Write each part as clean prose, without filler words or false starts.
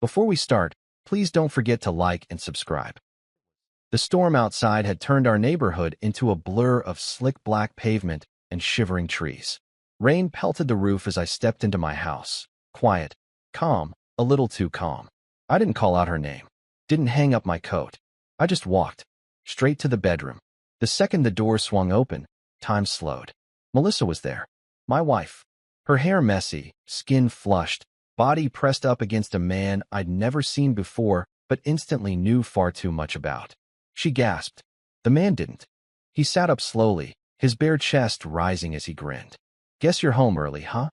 Before we start, please don't forget to like and subscribe. The storm outside had turned our neighborhood into a blur of slick black pavement and shivering trees. Rain pelted the roof as I stepped into my house. Quiet, calm, a little too calm. I didn't call out her name, didn't hang up my coat. I just walked straight to the bedroom. The second the door swung open, time slowed. Melissa was there, my wife. Her hair messy, skin flushed, body pressed up against a man I'd never seen before but instantly knew far too much about. She gasped. The man didn't. He sat up slowly, his bare chest rising as he grinned. "Guess you're home early, huh?"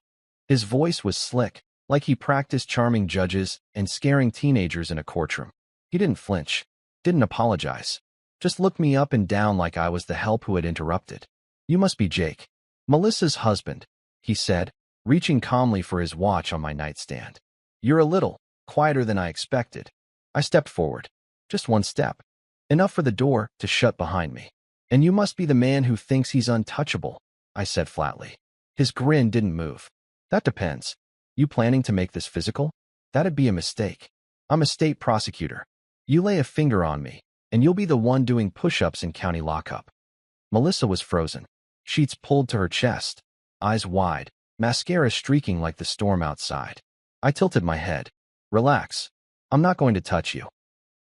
His voice was slick, like he practiced charming judges and scaring teenagers in a courtroom. He didn't flinch, didn't apologize, just looked me up and down like I was the help who had interrupted. "You must be Jake, Melissa's husband," he said, reaching calmly for his watch on my nightstand. "You're a little quieter than I expected." I stepped forward. Just one step. Enough for the door to shut behind me. "And you must be the man who thinks he's untouchable," I said flatly. His grin didn't move. "That depends. You planning to make this physical? That'd be a mistake. I'm a state prosecutor. You lay a finger on me, and you'll be the one doing push-ups in county lockup." Melissa was frozen. Sheets pulled to her chest, eyes wide, mascara streaking like the storm outside. I tilted my head. "Relax. I'm not going to touch you."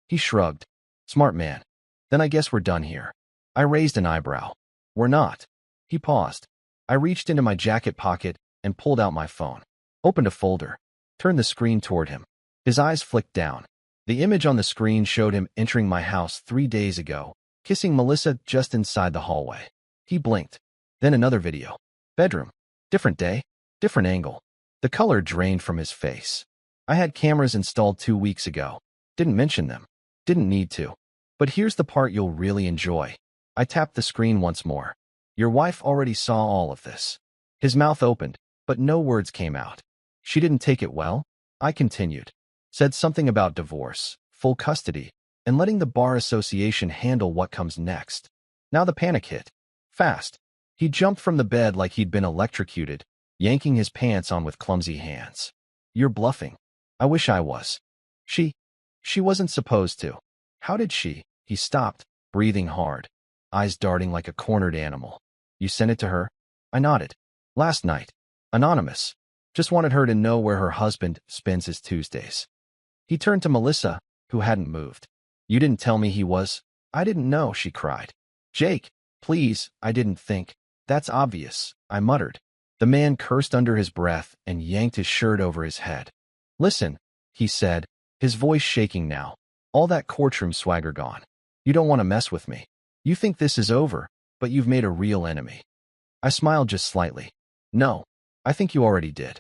He shrugged. "Smart man. Then I guess we're done here." I raised an eyebrow. "We're not." He paused. I reached into my jacket pocket and pulled out my phone. Opened a folder. Turned the screen toward him. His eyes flicked down. The image on the screen showed him entering my house 3 days ago, kissing Melissa just inside the hallway. He blinked. Then another video. Bedroom. Different day. Different angle. The color drained from his face. I had cameras installed 2 weeks ago. Didn't mention them. Didn't need to. But here's the part you'll really enjoy. I tapped the screen once more. "Your wife already saw all of this." His mouth opened, but no words came out. "She didn't take it well?" I continued. "Said something about divorce, full custody, and letting the bar association handle what comes next." Now the panic hit. Fast. He jumped from the bed like he'd been electrocuted, yanking his pants on with clumsy hands. "You're bluffing." "I wish I was." She wasn't supposed to." "How did she?" He stopped, breathing hard, eyes darting like a cornered animal. "You sent it to her?" I nodded. "Last night. Anonymous. Just wanted her to know where her husband spends his Tuesdays." He turned to Melissa, who hadn't moved. "You didn't tell me he was—" "I didn't know," she cried. "Jake, please, I didn't think. That's obvious," I muttered. The man cursed under his breath and yanked his shirt over his head. "Listen," he said, his voice shaking now. "All that courtroom swagger gone. You don't want to mess with me. You think this is over, but you've made a real enemy." I smiled just slightly. "No, I think you already did."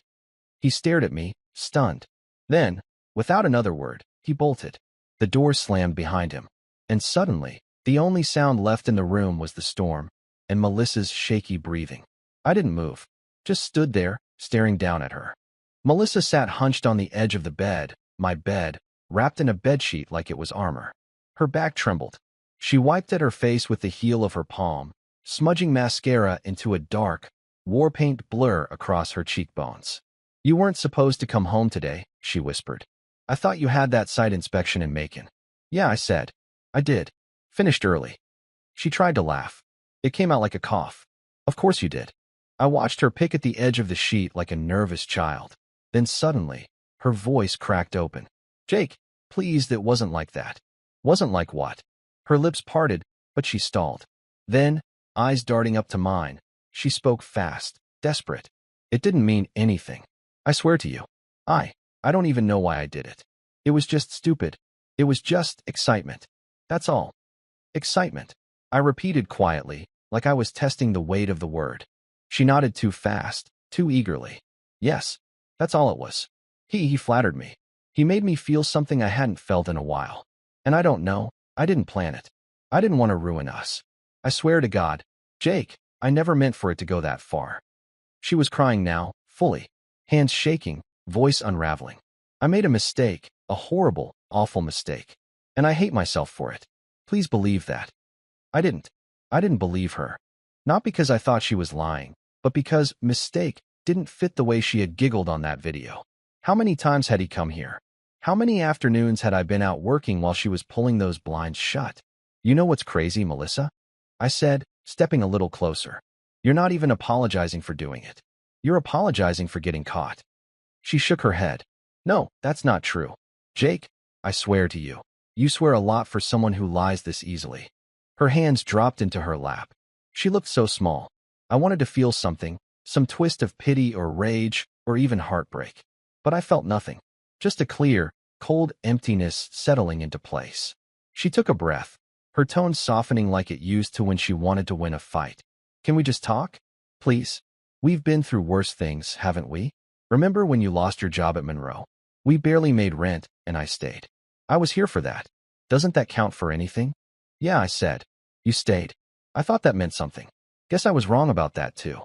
He stared at me, stunned. Then, without another word, he bolted. The door slammed behind him. And suddenly, the only sound left in the room was the storm and Melissa's shaky breathing. I didn't move, just stood there, staring down at her. Melissa sat hunched on the edge of the bed, my bed, wrapped in a bedsheet like it was armor. Her back trembled. She wiped at her face with the heel of her palm, smudging mascara into a dark, war paint blur across her cheekbones. "You weren't supposed to come home today," she whispered. "I thought you had that site inspection in Macon." "Yeah," I said. "I did. Finished early." She tried to laugh. It came out like a cough. "Of course you did." I watched her pick at the edge of the sheet like a nervous child. Then suddenly, her voice cracked open. "Jake, please, it wasn't like that." "Wasn't like what?" Her lips parted, but she stalled. Then, eyes darting up to mine, she spoke fast, desperate. "It didn't mean anything. I swear to you. I don't even know why I did it. It was just stupid. It was just excitement. That's all." "Excitement," I repeated quietly, like I was testing the weight of the word. She nodded too fast, too eagerly. "Yes, that's all it was. He flattered me. He made me feel something I hadn't felt in a while. And I don't know, I didn't plan it. I didn't want to ruin us. I swear to God, Jake, I never meant for it to go that far." She was crying now, fully, hands shaking, voice unraveling. "I made a mistake, a horrible, awful mistake. And I hate myself for it. Please believe that." I didn't believe her. Not because I thought she was lying, but because mistake didn't fit the way she had giggled on that video. How many times had he come here? How many afternoons had I been out working while she was pulling those blinds shut? You know what's crazy, Melissa? I said, stepping a little closer. You're not even apologizing for doing it. You're apologizing for getting caught. She shook her head. No, that's not true. Jake, I swear to you. You swear a lot for someone who lies this easily. Her hands dropped into her lap. She looked so small. I wanted to feel something, some twist of pity or rage or even heartbreak. But I felt nothing. Just a clear, cold emptiness settling into place. She took a breath, her tone softening like it used to when she wanted to win a fight. Can we just talk? Please? We've been through worse things, haven't we? Remember when you lost your job at Monroe? We barely made rent, and I stayed. I was here for that. Doesn't that count for anything? Yeah, I said. You stayed. I thought that meant something. Guess I was wrong about that, too.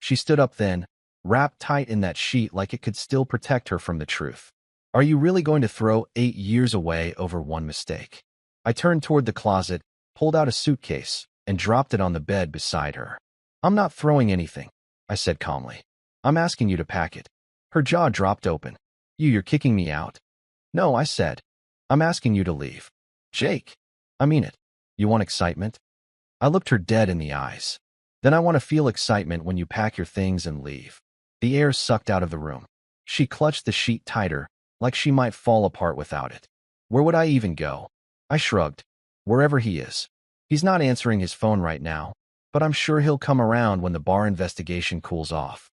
She stood up then, wrapped tight in that sheet like it could still protect her from the truth. Are you really going to throw 8 years away over one mistake? I turned toward the closet, pulled out a suitcase, and dropped it on the bed beside her. I'm not throwing anything, I said calmly. I'm asking you to pack it. Her jaw dropped open. You're kicking me out? No, I said. I'm asking you to leave. Jake, I mean it. You want excitement? I looked her dead in the eyes. Then I want to feel excitement when you pack your things and leave. The air sucked out of the room. She clutched the sheet tighter, like she might fall apart without it. Where would I even go? I shrugged. Wherever he is. He's not answering his phone right now, but I'm sure he'll come around when the bar investigation cools off.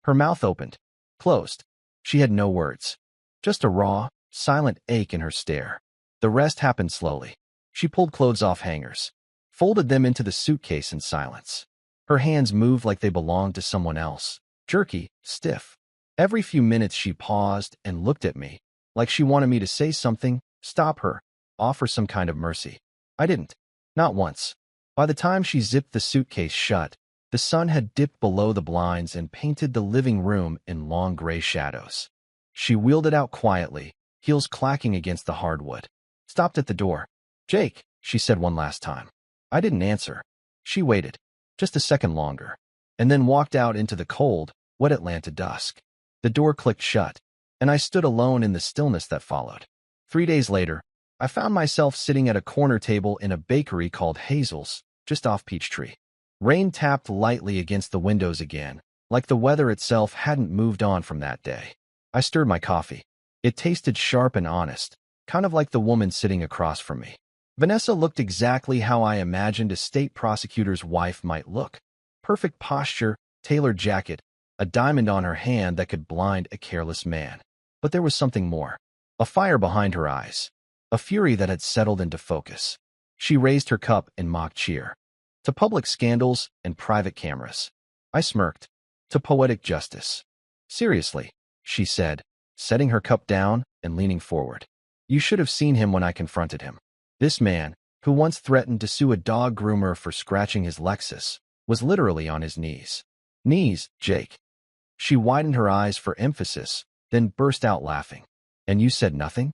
Her mouth opened, closed. She had no words. Just a raw, silent ache in her stare. The rest happened slowly. She pulled clothes off hangers, folded them into the suitcase in silence. Her hands moved like they belonged to someone else, jerky, stiff. Every few minutes she paused and looked at me, like she wanted me to say something, stop her, offer some kind of mercy. I didn't. Not once. By the time she zipped the suitcase shut, the sun had dipped below the blinds and painted the living room in long gray shadows. She wheeled it out quietly, heels clacking against the hardwood. Stopped at the door. Jake, she said one last time. I didn't answer. She waited, just a second longer, and then walked out into the cold, wet Atlanta dusk. The door clicked shut, and I stood alone in the stillness that followed. 3 days later, I found myself sitting at a corner table in a bakery called Hazel's, just off Peachtree. Rain tapped lightly against the windows again, like the weather itself hadn't moved on from that day. I stirred my coffee. It tasted sharp and honest, kind of like the woman sitting across from me. Vanessa looked exactly how I imagined a state prosecutor's wife might look. Perfect posture, tailored jacket, a diamond on her hand that could blind a careless man. But there was something more. A fire behind her eyes. A fury that had settled into focus. She raised her cup in mock cheer. To public scandals and private cameras. I smirked. To poetic justice. Seriously, she said, setting her cup down and leaning forward. You should have seen him when I confronted him. This man, who once threatened to sue a dog groomer for scratching his Lexus, was literally on his knees. Knees, Jake. She widened her eyes for emphasis, then burst out laughing. And you said nothing?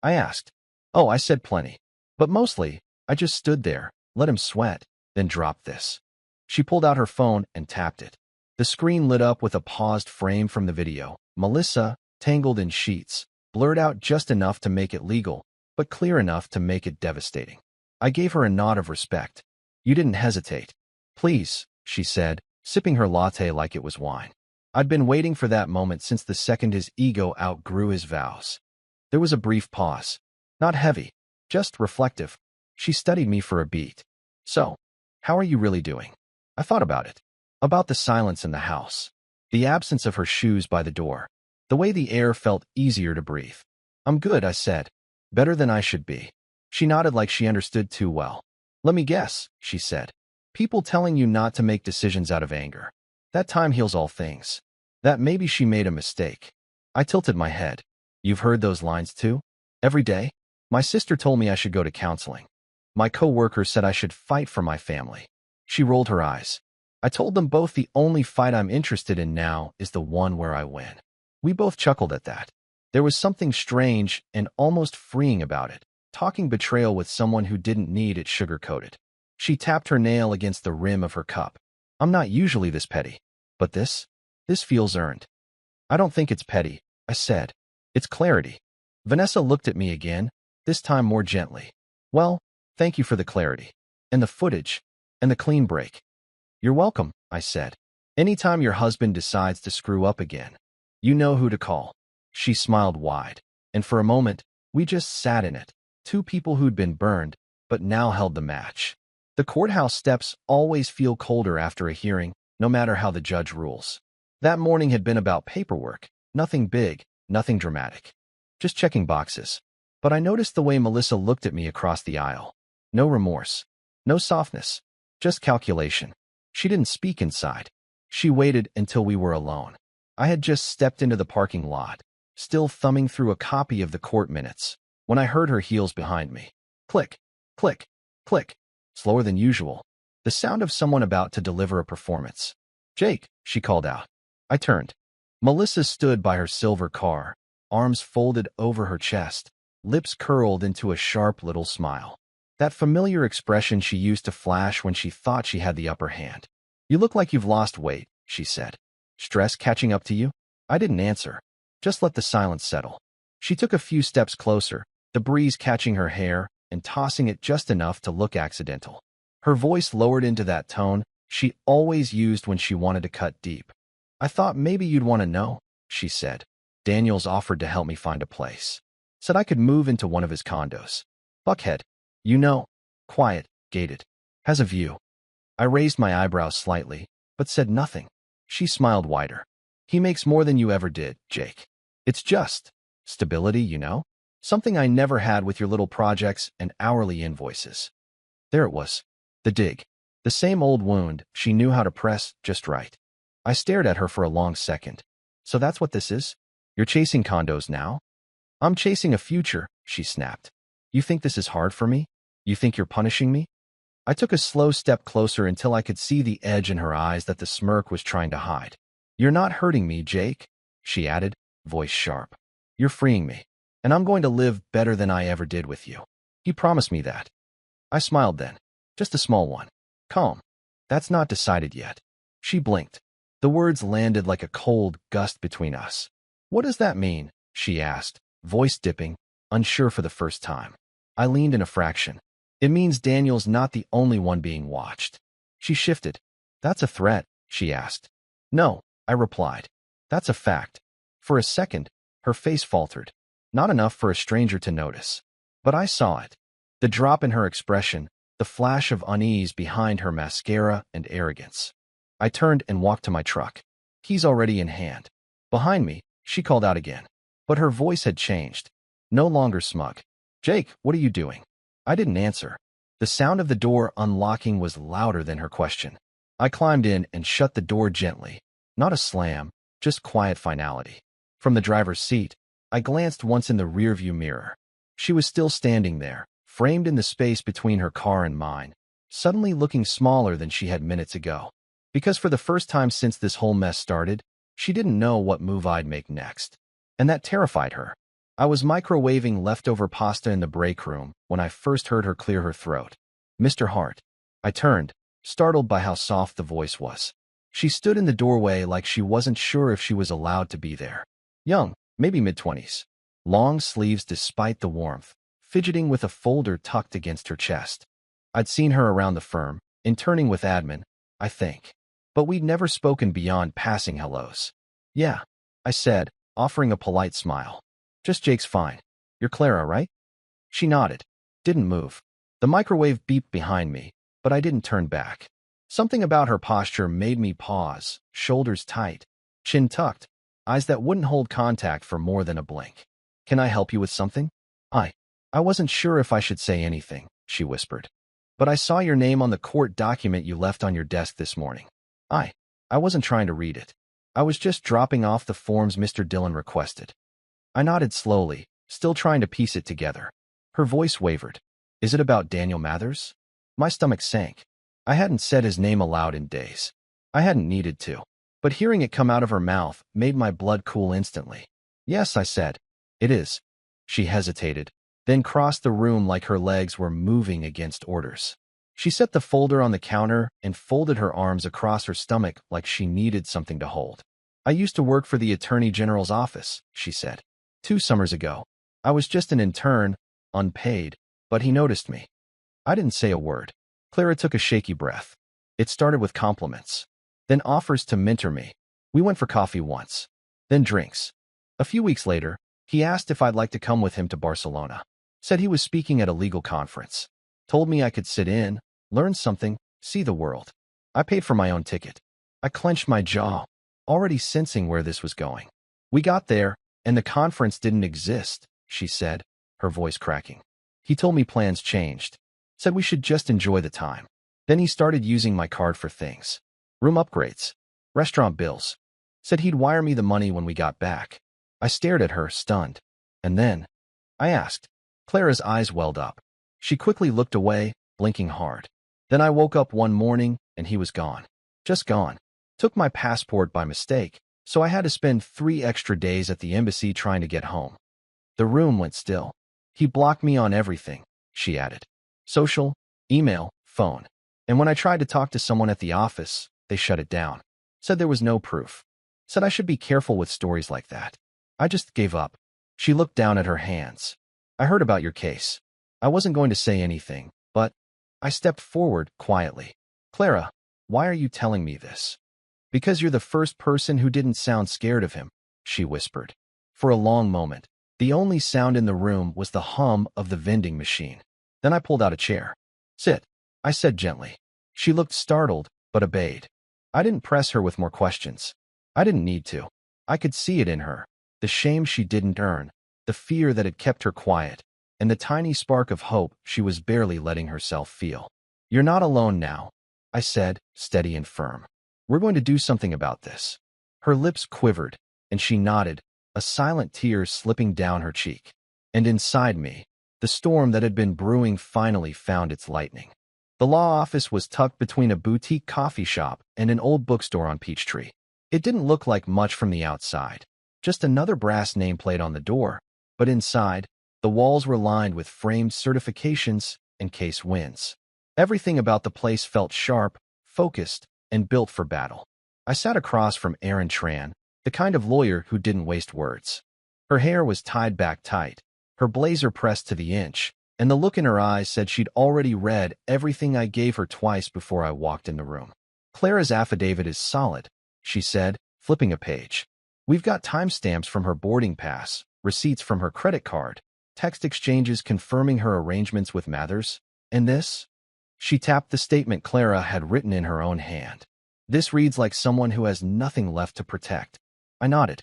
I asked. Oh, I said plenty. But mostly, I just stood there, let him sweat, then dropped this. She pulled out her phone and tapped it. The screen lit up with a paused frame from the video. Melissa, tangled in sheets, blurred out just enough to make it legal, but clear enough to make it devastating. I gave her a nod of respect. You didn't hesitate. Please, she said, sipping her latte like it was wine. I'd been waiting for that moment since the second his ego outgrew his vows. There was a brief pause. Not heavy, just reflective. She studied me for a beat. So, how are you really doing? I thought about it. About the silence in the house. The absence of her shoes by the door. The way the air felt easier to breathe. I'm good, I said. Better than I should be. She nodded like she understood too well. Let me guess, she said. People telling you not to make decisions out of anger. That time heals all things. That maybe she made a mistake. I tilted my head. You've heard those lines too? Every day? My sister told me I should go to counseling. My coworker said I should fight for my family. She rolled her eyes. I told them both the only fight I'm interested in now is the one where I win. We both chuckled at that. There was something strange and almost freeing about it, talking betrayal with someone who didn't need it sugar-coated. She tapped her nail against the rim of her cup. I'm not usually this petty, but this feels earned. I don't think it's petty, I said. It's clarity. Vanessa looked at me again, this time more gently. Well, thank you for the clarity. And the footage. And the clean break. You're welcome, I said. Anytime your husband decides to screw up again, you know who to call. She smiled wide. And for a moment, we just sat in it. Two people who'd been burned, but now held the match. The courthouse steps always feel colder after a hearing, no matter how the judge rules. That morning had been about paperwork. Nothing big, nothing dramatic. Just checking boxes. But I noticed the way Melissa looked at me across the aisle. No remorse. No softness. Just calculation. She didn't speak inside. She waited until we were alone. I had just stepped into the parking lot, still thumbing through a copy of the court minutes, when I heard her heels behind me. Click, click, click. Slower than usual. The sound of someone about to deliver a performance. Jake, she called out. I turned. Melissa stood by her silver car, arms folded over her chest, lips curled into a sharp little smile. That familiar expression she used to flash when she thought she had the upper hand. You look like you've lost weight, she said. Stress catching up to you? I didn't answer. Just let the silence settle. She took a few steps closer, the breeze catching her hair and tossing it just enough to look accidental. Her voice lowered into that tone she always used when she wanted to cut deep. I thought maybe you'd want to know, she said. Daniel's offered to help me find a place. Said I could move into one of his condos. Buckhead. You know, quiet, gated. Has a view. I raised my eyebrows slightly, but said nothing. She smiled wider. He makes more than you ever did, Jake. It's just stability, you know? Something I never had with your little projects and hourly invoices. There it was. The dig. The same old wound she knew how to press just right. I stared at her for a long second. So that's what this is? You're chasing condos now? I'm chasing a future, she snapped. You think this is hard for me? You think you're punishing me? I took a slow step closer until I could see the edge in her eyes that the smirk was trying to hide. You're not hurting me, Jake, she added, voice sharp. You're freeing me, and I'm going to live better than I ever did with you. He promised me that. I smiled then. Just a small one. Calm. That's not decided yet. She blinked. The words landed like a cold gust between us. What does that mean? She asked, voice dipping, unsure for the first time. I leaned in a fraction. It means Daniel's not the only one being watched. She shifted. That's a threat, she asked. No, I replied. That's a fact. For a second, her face faltered. Not enough for a stranger to notice. But I saw it. The drop in her expression, the flash of unease behind her mascara and arrogance. I turned and walked to my truck. Keys already in hand. Behind me, she called out again. But her voice had changed. No longer smug. Jake, what are you doing? I didn't answer. The sound of the door unlocking was louder than her question. I climbed in and shut the door gently. Not a slam, just quiet finality. From the driver's seat, I glanced once in the rearview mirror. She was still standing there, framed in the space between her car and mine, suddenly looking smaller than she had minutes ago. Because for the first time since this whole mess started, she didn't know what move I'd make next. And that terrified her. I was microwaving leftover pasta in the break room when I first heard her clear her throat. Mr. Hart. I turned, startled by how soft the voice was. She stood in the doorway like she wasn't sure if she was allowed to be there. Young, maybe mid-20s. Long sleeves despite the warmth, fidgeting with a folder tucked against her chest. I'd seen her around the firm, interning with admin, I think. But we'd never spoken beyond passing hellos. Yeah, I said, offering a polite smile. Just Jake's fine. You're Clara, right? She nodded. Didn't move. The microwave beeped behind me, but I didn't turn back. Something about her posture made me pause, shoulders tight, chin tucked, eyes that wouldn't hold contact for more than a blink. Can I help you with something? I wasn't sure if I should say anything, she whispered. But I saw your name on the court document you left on your desk this morning. I wasn't trying to read it. I was just dropping off the forms Mr. Dillon requested. I nodded slowly, still trying to piece it together. Her voice wavered. Is it about Daniel Mathers? My stomach sank. I hadn't said his name aloud in days. I hadn't needed to. But hearing it come out of her mouth made my blood cool instantly. Yes, I said. It is. She hesitated, then crossed the room like her legs were moving against orders. She set the folder on the counter and folded her arms across her stomach like she needed something to hold. I used to work for the Attorney General's office, she said. 2 summers ago. I was just an intern, unpaid, but he noticed me. I didn't say a word. Clara took a shaky breath. It started with compliments, then offers to mentor me. We went for coffee once, then drinks. A few weeks later, he asked if I'd like to come with him to Barcelona. Said he was speaking at a legal conference. Told me I could sit in, learn something, see the world. I paid for my own ticket. I clenched my jaw, already sensing where this was going. We got there, and the conference didn't exist, she said, her voice cracking. He told me plans changed. Said we should just enjoy the time. Then he started using my card for things. Room upgrades, restaurant bills. Said he'd wire me the money when we got back. I stared at her, stunned. And then, I asked. Clara's eyes welled up. She quickly looked away, blinking hard. Then I woke up one morning, and he was gone. Just gone. Took my passport by mistake, so I had to spend 3 extra days at the embassy trying to get home. The room went still. He blocked me on everything, she added. Social, email, phone. And when I tried to talk to someone at the office, they shut it down. Said there was no proof. Said I should be careful with stories like that. I just gave up. She looked down at her hands. I heard about your case. I wasn't going to say anything, but I stepped forward quietly. Clara, why are you telling me this? Because you're the first person who didn't sound scared of him, she whispered. For a long moment, the only sound in the room was the hum of the vending machine. Then I pulled out a chair. Sit, I said gently. She looked startled, but obeyed. I didn't press her with more questions. I didn't need to. I could see it in her. The shame she didn't earn, the fear that had kept her quiet, and the tiny spark of hope she was barely letting herself feel. You're not alone now, I said, steady and firm. We're going to do something about this. Her lips quivered, and she nodded, a silent tear slipping down her cheek. And inside me, the storm that had been brewing finally found its lightning. The law office was tucked between a boutique coffee shop and an old bookstore on Peachtree. It didn't look like much from the outside, just another brass nameplate on the door, but inside, the walls were lined with framed certifications and case wins. Everything about the place felt sharp, focused, and built for battle. I sat across from Erin Tran, the kind of lawyer who didn't waste words. Her hair was tied back tight, her blazer pressed to the inch, and the look in her eyes said she'd already read everything I gave her twice before I walked in the room. Clara's affidavit is solid, she said, flipping a page. We've got timestamps from her boarding pass, receipts from her credit card, text exchanges confirming her arrangements with Mathers, and this? She tapped the statement Clara had written in her own hand. This reads like someone who has nothing left to protect. I nodded.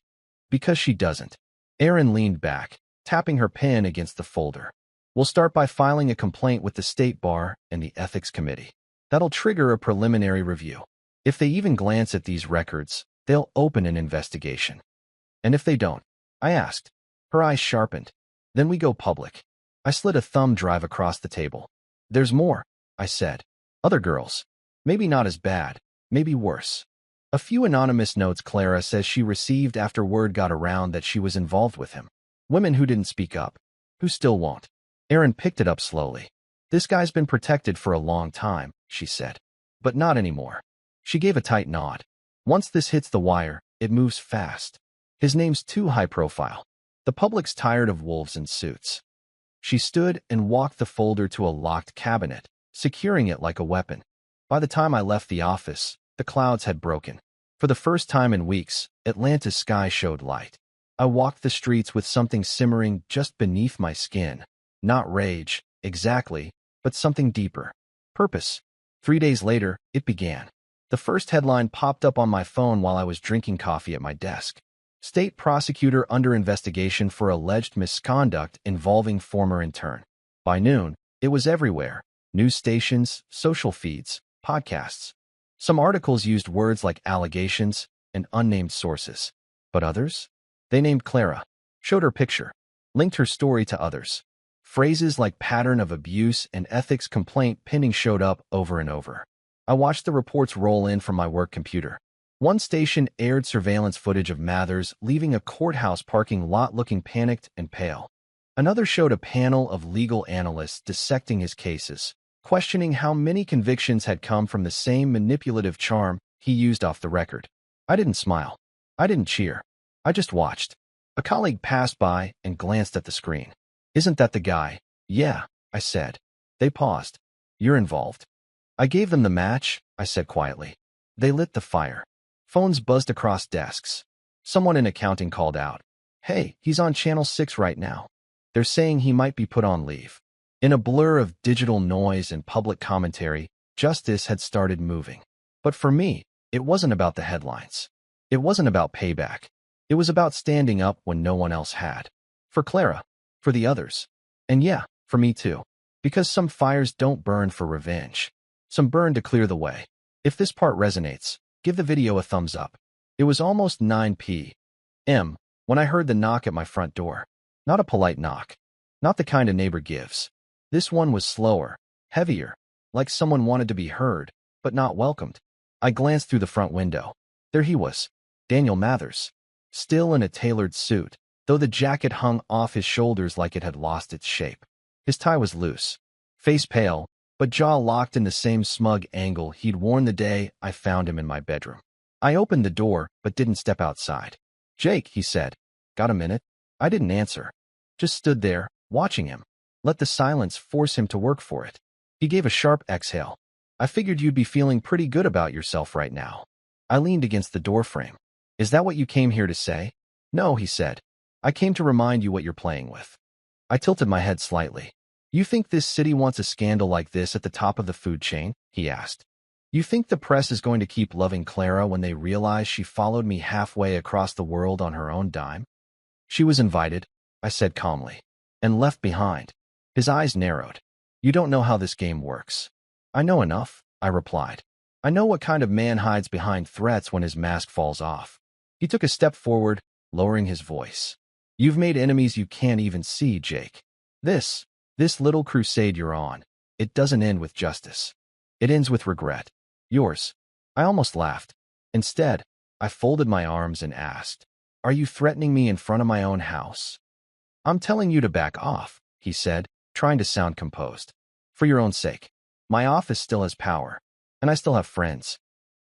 Because she doesn't. Erin leaned back, tapping her pen against the folder. We'll start by filing a complaint with the State Bar and the Ethics Committee. That'll trigger a preliminary review. If they even glance at these records, they'll open an investigation. And if they don't? I asked. Her eyes sharpened. Then we go public. I slid a thumb drive across the table. There's more, I said. Other girls. Maybe not as bad. Maybe worse. A few anonymous notes Clara says she received after word got around that she was involved with him. Women who didn't speak up. Who still won't. Erin picked it up slowly. This guy's been protected for a long time, she said. But not anymore. She gave a tight nod. Once this hits the wire, it moves fast. His name's too high profile. The public's tired of wolves in suits. She stood and walked the folder to a locked cabinet, securing it like a weapon. By the time I left the office, the clouds had broken. For the first time in weeks, Atlanta's sky showed light. I walked the streets with something simmering just beneath my skin. Not rage, exactly, but something deeper. Purpose. 3 days later, it began. The first headline popped up on my phone while I was drinking coffee at my desk. State prosecutor under investigation for alleged misconduct involving former intern. By noon, it was everywhere. News stations, social feeds, podcasts. Some articles used words like allegations and unnamed sources. But others? They named Clara, showed her picture, linked her story to others. Phrases like pattern of abuse and ethics complaint pending showed up over and over. I watched the reports roll in from my work computer. One station aired surveillance footage of Mathers leaving a courthouse parking lot looking panicked and pale. Another showed a panel of legal analysts dissecting his cases, questioning how many convictions had come from the same manipulative charm he used off the record. I didn't smile. I didn't cheer. I just watched. A colleague passed by and glanced at the screen. Isn't that the guy? Yeah, I said. They paused. You're involved. I gave them the match, I said quietly. They lit the fire. Phones buzzed across desks. Someone in accounting called out. Hey, he's on channel 6 right now. They're saying he might be put on leave. In a blur of digital noise and public commentary, justice had started moving. But for me, it wasn't about the headlines. It wasn't about payback. It was about standing up when no one else had. For Clara, for the others. And yeah, for me too. Because some fires don't burn for revenge. Some burn to clear the way. If this part resonates, give the video a thumbs up. It was almost 9 p.m. when I heard the knock at my front door. Not a polite knock. Not the kind a neighbor gives. This one was slower, heavier, like someone wanted to be heard, but not welcomed. I glanced through the front window. There he was, Daniel Mathers. Still in a tailored suit, though the jacket hung off his shoulders like it had lost its shape. His tie was loose. Face pale, but jaw locked in the same smug angle he'd worn the day I found him in my bedroom. I opened the door, but didn't step outside. Jake, he said. Got a minute? I didn't answer. Just stood there, watching him. Let the silence force him to work for it. He gave a sharp exhale. I figured you'd be feeling pretty good about yourself right now. I leaned against the doorframe. Is that what you came here to say? No, he said. I came to remind you what you're playing with. I tilted my head slightly. You think this city wants a scandal like this at the top of the food chain? He asked. You think the press is going to keep loving Clara when they realize she followed me halfway across the world on her own dime? She was invited, I said calmly, and left behind. His eyes narrowed. You don't know how this game works. I know enough, I replied. I know what kind of man hides behind threats when his mask falls off. He took a step forward, lowering his voice. You've made enemies you can't even see, Jake. This little crusade you're on, it doesn't end with justice. It ends with regret. Yours. I almost laughed. Instead, I folded my arms and asked, Are you threatening me in front of my own house? I'm telling you to back off, he said, trying to sound composed. For your own sake. My office still has power, and I still have friends.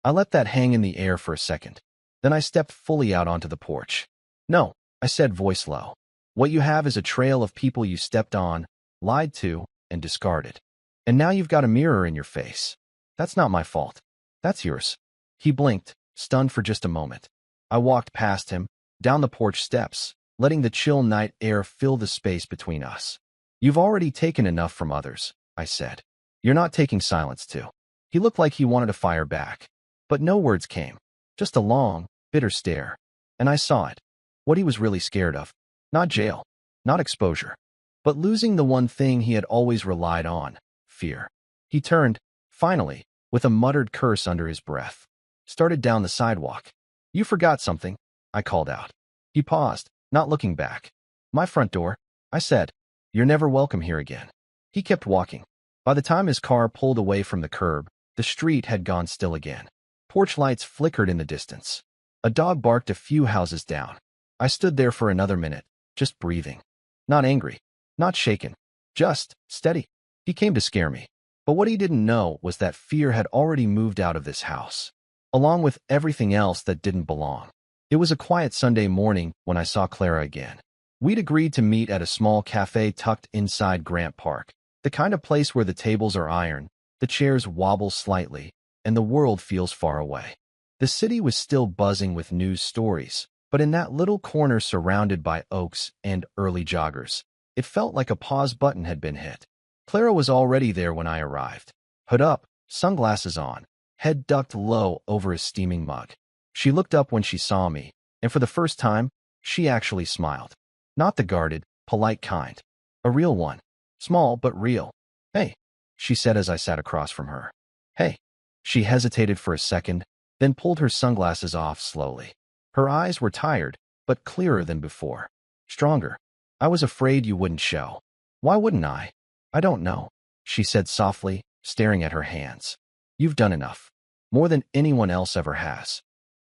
I let that hang in the air for a second. Then I stepped fully out onto the porch. No, I said, voice low. What you have is a trail of people you stepped on, lied to, and discarded. And now you've got a mirror in your face. That's not my fault. That's yours. He blinked, stunned for just a moment. I walked past him, down the porch steps, letting the chill night air fill the space between us. You've already taken enough from others, I said. You're not taking silence too. He looked like he wanted to fire back. But no words came. Just a long, bitter stare. And I saw it. What he was really scared of. Not jail. Not exposure. But losing the one thing he had always relied on. Fear. He turned, finally, with a muttered curse under his breath. Started down the sidewalk. You forgot something, I called out. He paused, not looking back. My front door, I said. You're never welcome here again. He kept walking. By the time his car pulled away from the curb, the street had gone still again. Porch lights flickered in the distance. A dog barked a few houses down. I stood there for another minute, just breathing. Not angry, not shaken, just steady. He came to scare me. But what he didn't know was that fear had already moved out of this house, along with everything else that didn't belong. It was a quiet Sunday morning when I saw Clara again. We'd agreed to meet at a small cafe tucked inside Grant Park, the kind of place where the tables are iron, the chairs wobble slightly, and the world feels far away. The city was still buzzing with news stories, but in that little corner surrounded by oaks and early joggers, it felt like a pause button had been hit. Clara was already there when I arrived. Hood up, sunglasses on, head ducked low over a steaming mug. She looked up when she saw me, and for the first time, she actually smiled. Not the guarded, polite kind. A real one. Small but real. Hey, she said as I sat across from her. Hey. She hesitated for a second, then pulled her sunglasses off slowly. Her eyes were tired, but clearer than before. Stronger. I was afraid you wouldn't show. Why wouldn't I? I don't know, she said softly, staring at her hands. You've done enough. More than anyone else ever has.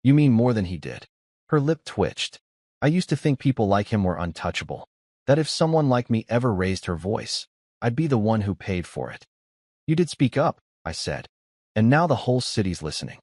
You mean more than he did? Her lip twitched. I used to think people like him were untouchable. That if someone like me ever raised her voice, I'd be the one who paid for it. You did speak up, I said. And now the whole city's listening.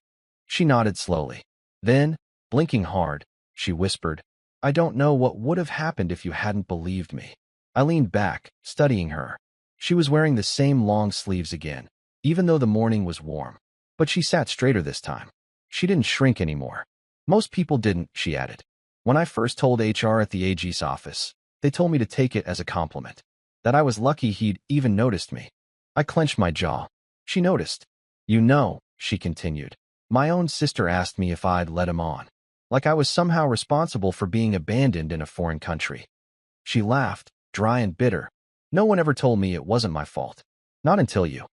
She nodded slowly. Then, blinking hard, she whispered, I don't know what would have happened if you hadn't believed me. I leaned back, studying her. She was wearing the same long sleeves again, even though the morning was warm. But she sat straighter this time. She didn't shrink anymore. Most people didn't, she added. When I first told HR at the AG's office, they told me to take it as a compliment. That I was lucky he'd even noticed me. I clenched my jaw. She noticed. You know, she continued. My own sister asked me if I'd let him on. Like I was somehow responsible for being abandoned in a foreign country. She laughed, dry and bitter. No one ever told me it wasn't my fault. Not until you.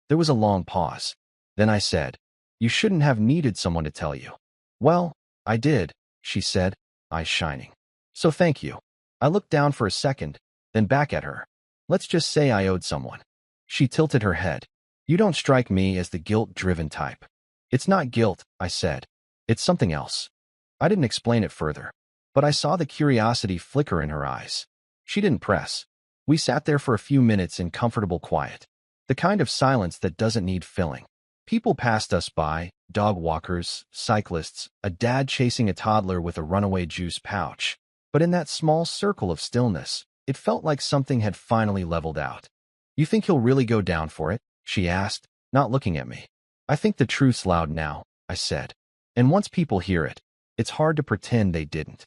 There was a long pause. Then I said, you shouldn't have needed someone to tell you. Well, I did, she said, eyes shining. So thank you. I looked down for a second, then back at her. Let's just say I owed someone. She tilted her head. You don't strike me as the guilt-driven type. It's not guilt, I said. It's something else. I didn't explain it further, but I saw the curiosity flicker in her eyes. She didn't press. We sat there for a few minutes in comfortable quiet. The kind of silence that doesn't need filling. People passed us by, dog walkers, cyclists, a dad chasing a toddler with a runaway juice pouch. But in that small circle of stillness, it felt like something had finally leveled out. You think he'll really go down for it? She asked, not looking at me. I think the truth's loud now, I said. And once people hear it, it's hard to pretend they didn't.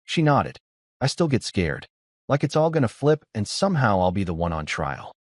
She nodded. I still get scared. Like it's all gonna flip and somehow I'll be the one on trial.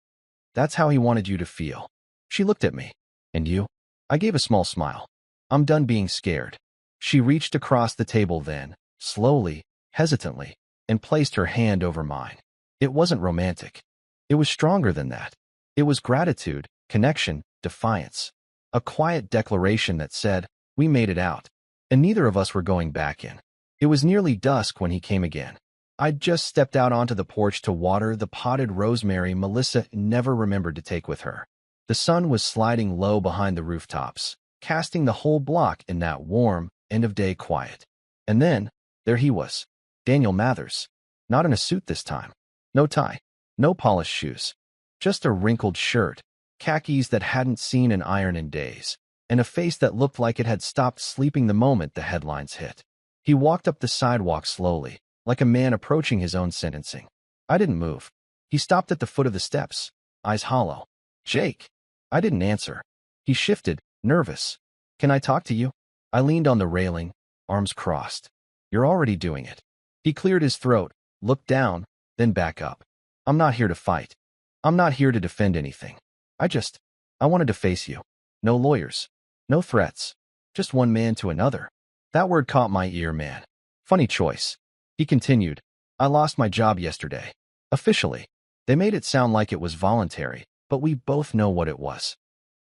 That's how he wanted you to feel. She looked at me. And you? I gave a small smile. I'm done being scared. She reached across the table then, slowly, hesitantly, and placed her hand over mine. It wasn't romantic. It was stronger than that. It was gratitude, connection, defiance. A quiet declaration that said, we made it out. And neither of us were going back in. It was nearly dusk when he came again. I'd just stepped out onto the porch to water the potted rosemary Melissa never remembered to take with her. The sun was sliding low behind the rooftops, casting the whole block in that warm, end-of-day quiet. And then, there he was, Daniel Mathers. Not in a suit this time. No tie. No polished shoes. Just a wrinkled shirt, khakis that hadn't seen an iron in days, and a face that looked like it had stopped sleeping the moment the headlines hit. He walked up the sidewalk slowly, like a man approaching his own sentencing. I didn't move. He stopped at the foot of the steps, eyes hollow. Jake. I didn't answer. He shifted, nervous. Can I talk to you? I leaned on the railing, arms crossed. You're already doing it. He cleared his throat, looked down, then back up. I'm not here to fight. I'm not here to defend anything. I wanted to face you. No lawyers. No threats. Just one man to another. That word caught my ear, man. Funny choice. He continued. I lost my job yesterday. Officially. They made it sound like it was voluntary, but we both know what it was.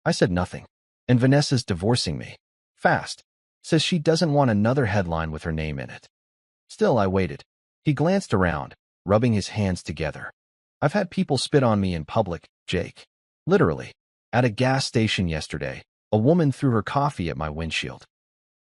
I said nothing. And Vanessa's divorcing me. Fast. Says she doesn't want another headline with her name in it. Still, I waited. He glanced around, rubbing his hands together. I've had people spit on me in public, Jake. Literally. At a gas station yesterday, a woman threw her coffee at my windshield.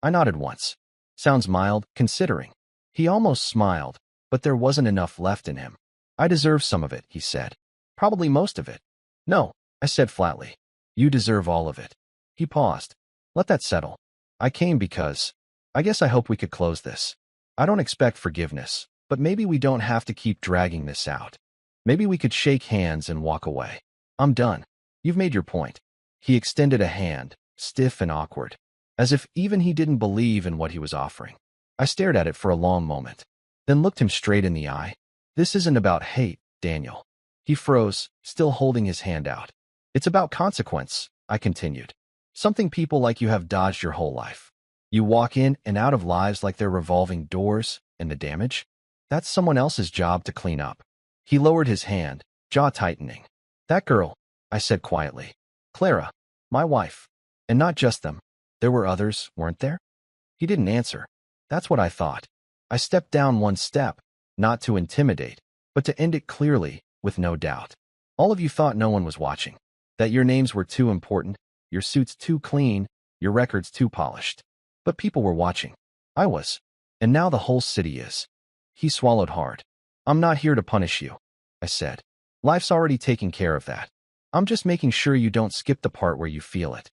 I nodded once. Sounds mild, considering. He almost smiled, but there wasn't enough left in him. I deserve some of it, he said. Probably most of it. No, I said flatly. You deserve all of it. He paused. Let that settle. I came because I guess I hope we could close this. I don't expect forgiveness, but maybe we don't have to keep dragging this out. Maybe we could shake hands and walk away. I'm done. You've made your point. He extended a hand, stiff and awkward, as if even he didn't believe in what he was offering. I stared at it for a long moment, then looked him straight in the eye. This isn't about hate, Daniel. He froze, still holding his hand out. It's about consequence, I continued. Something people like you have dodged your whole life. You walk in and out of lives like they're revolving doors, and the damage? That's someone else's job to clean up. He lowered his hand, jaw tightening. That girl, I said quietly. Clara, my wife. And not just them. There were others, weren't there? He didn't answer. That's what I thought. I stepped down one step, not to intimidate, but to end it clearly, with no doubt. All of you thought no one was watching. That your names were too important, your suits too clean, your records too polished. But people were watching. I was. And now the whole city is. He swallowed hard. I'm not here to punish you, I said. Life's already taking care of that. I'm just making sure you don't skip the part where you feel it.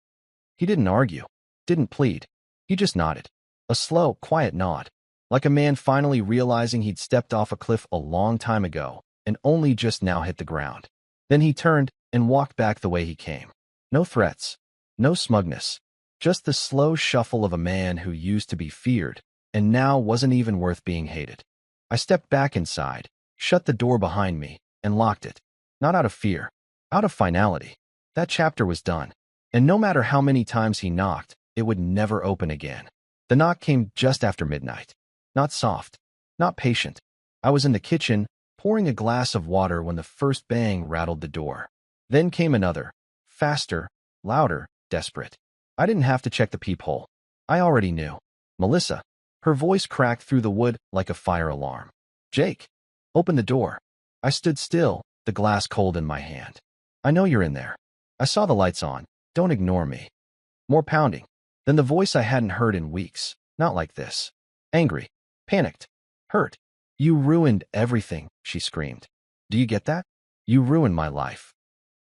He didn't argue, didn't plead. He just nodded. A slow, quiet nod. like a man finally realizing he'd stepped off a cliff a long time ago and only just now hit the ground. Then he turned and walked back the way he came. No threats, no smugness, just the slow shuffle of a man who used to be feared and now wasn't even worth being hated. I stepped back inside, shut the door behind me, and locked it. Not out of fear, out of finality. That chapter was done, and no matter how many times he knocked, it would never open again. The knock came just after midnight. Not soft, not patient. I was in the kitchen, pouring a glass of water when the first bang rattled the door. Then came another, faster, louder, desperate. I didn't have to check the peephole. I already knew. Melissa. Her voice cracked through the wood like a fire alarm. Jake. Open the door. I stood still, the glass cold in my hand. I know you're in there. I saw the lights on. Don't ignore me. More pounding. Then the voice I hadn't heard in weeks. Not like this. Angry. Panicked. Hurt. You ruined everything, she screamed. Do you get that? You ruined my life.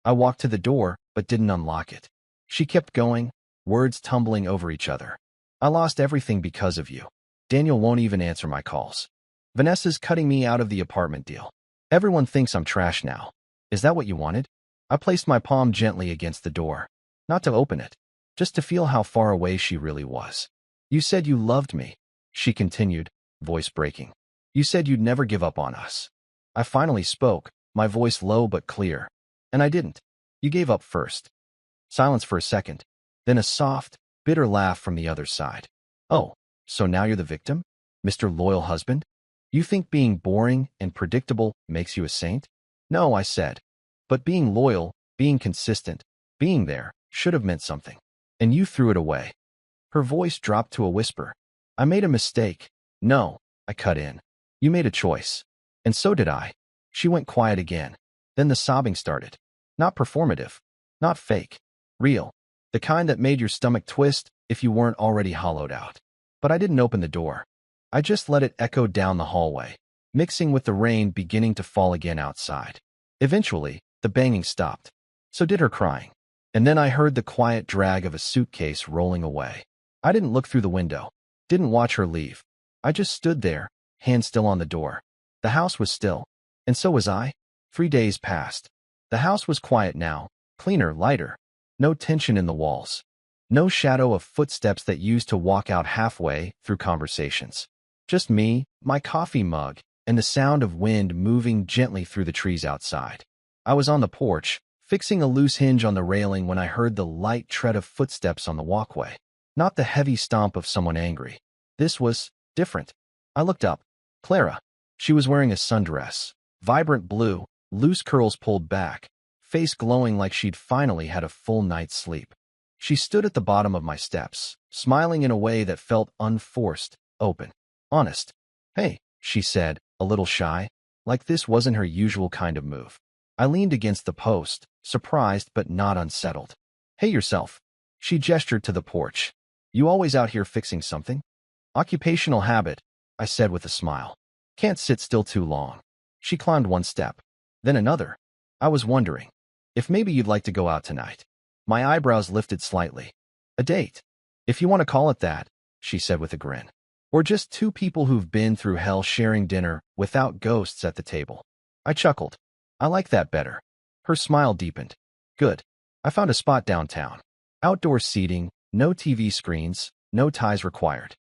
I walked to the door, but didn't unlock it. She kept going, words tumbling over each other. I lost everything because of you. Daniel won't even answer my calls. Vanessa's cutting me out of the apartment deal. Everyone thinks I'm trash now. Is that what you wanted? I placed my palm gently against the door. Not to open it, just to feel how far away she really was. You said you loved me, she continued, voice breaking. You said you'd never give up on us. I finally spoke, my voice low but clear. And I didn't. You gave up first. Silence for a second, then a soft, bitter laugh from the other side. Oh, so now you're the victim? Mr. Loyal Husband? You think being boring and predictable makes you a saint? No, I said. But being loyal, being consistent, being there, should have meant something. And you threw it away. Her voice dropped to a whisper. I made a mistake. No, I cut in. You made a choice. And so did I. She went quiet again. Then the sobbing started. Not performative. Not fake. Real. The kind that made your stomach twist if you weren't already hollowed out. But I didn't open the door. I just let it echo down the hallway, mixing with the rain beginning to fall again outside. Eventually, the banging stopped. So did her crying. And then I heard the quiet drag of a suitcase rolling away. I didn't look through the window. Didn't watch her leave. I just stood there, hand still on the door. The house was still. And so was I. 3 days passed. The house was quiet now, cleaner, lighter. No tension in the walls. No shadow of footsteps that used to walk out halfway through conversations. Just me, my coffee mug, and the sound of wind moving gently through the trees outside. I was on the porch, fixing a loose hinge on the railing when I heard the light tread of footsteps on the walkway. Not the heavy stomp of someone angry. This was different. I looked up. Clara. She was wearing a sundress. Vibrant blue, loose curls pulled back, face glowing like she'd finally had a full night's sleep. She stood at the bottom of my steps, smiling in a way that felt unforced, open, honest. Hey, she said, a little shy, like this wasn't her usual kind of move. I leaned against the post, surprised but not unsettled. Hey yourself. She gestured to the porch. You always out here fixing something? Occupational habit, I said with a smile. Can't sit still too long. She climbed one step, then another. I was wondering if maybe you'd like to go out tonight. My eyebrows lifted slightly. A date. If you want to call it that, she said with a grin. Or just two people who've been through hell sharing dinner without ghosts at the table. I chuckled. I like that better. Her smile deepened. Good. I found a spot downtown. Outdoor seating, no TV screens, no ties required.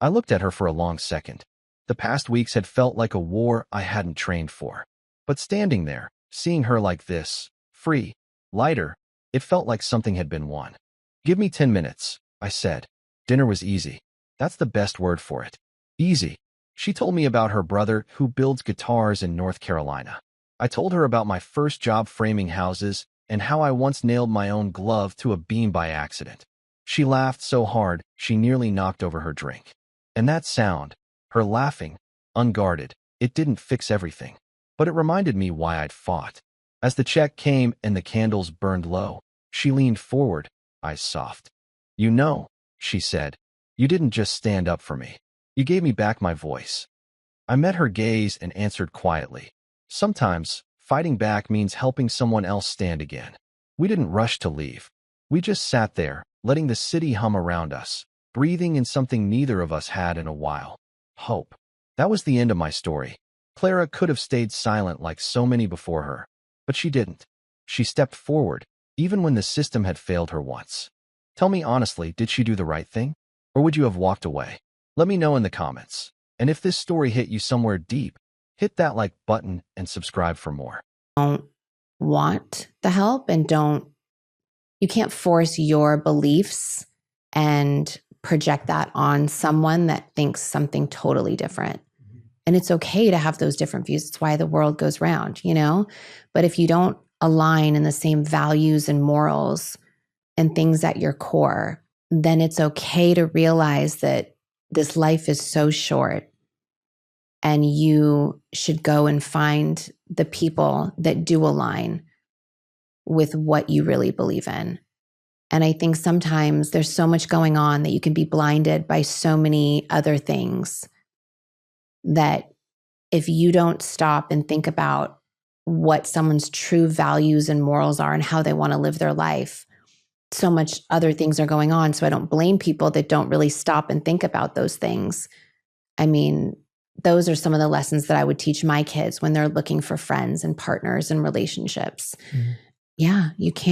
I looked at her for a long second. The past weeks had felt like a war I hadn't trained for. But standing there, seeing her like this, free, lighter, it felt like something had been won. Give me 10 minutes, I said. Dinner was easy. That's the best word for it. Easy. She told me about her brother who builds guitars in North Carolina. I told her about my first job framing houses and how I once nailed my own glove to a beam by accident. She laughed so hard she nearly knocked over her drink. And that sound, her laughing, unguarded, it didn't fix everything. But it reminded me why I'd fought. As the check came and the candles burned low, she leaned forward, eyes soft. You know, she said, you didn't just stand up for me. You gave me back my voice. I met her gaze and answered quietly. Sometimes, fighting back means helping someone else stand again. We didn't rush to leave. We just sat there, letting the city hum around us, breathing in something neither of us had in a while. Hope. That was the end of my story. Clara could have stayed silent like so many before her, but she didn't. She stepped forward, even when the system had failed her once. Tell me honestly, did she do the right thing? Or would you have walked away? Let me know in the comments. And if this story hit you somewhere deep, hit that like button and subscribe for more. Don't want the help and you can't force your beliefs and project that on someone that thinks something totally different. And it's okay to have those different views. It's why the world goes round, But if you don't align in the same values and morals and things at your core, then it's okay to realize that this life is so short and you should go and find the people that do align with what you really believe in. And I think sometimes there's so much going on that you can be blinded by so many other things that if you don't stop and think about what someone's true values and morals are and how they want to live their life, so much other things are going on. So I don't blame people that don't really stop and think about those things. I mean, those are some of the lessons that I would teach my kids when they're looking for friends and partners and relationships. Mm-hmm. Yeah, you can't